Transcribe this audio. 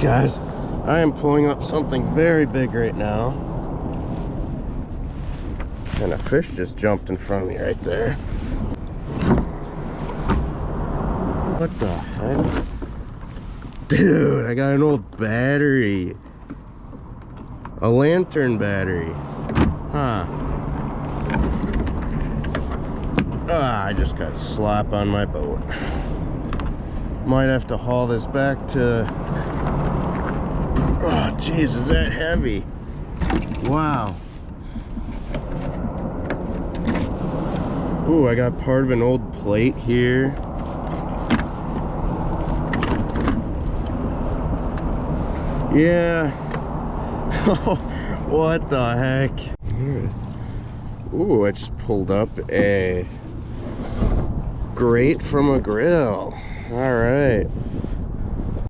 Guys, I am pulling up something very big right now. And a fish just jumped in front of me right there. What the heck? Dude, I got an old battery. A lantern battery. Huh. Ah, I just got slop on my boat. Might have to haul this back to... Oh, jeez, is that heavy? Wow. Ooh, I got part of an old plate here. Yeah. What the heck? Ooh, I just pulled up a grate from a grill. All right.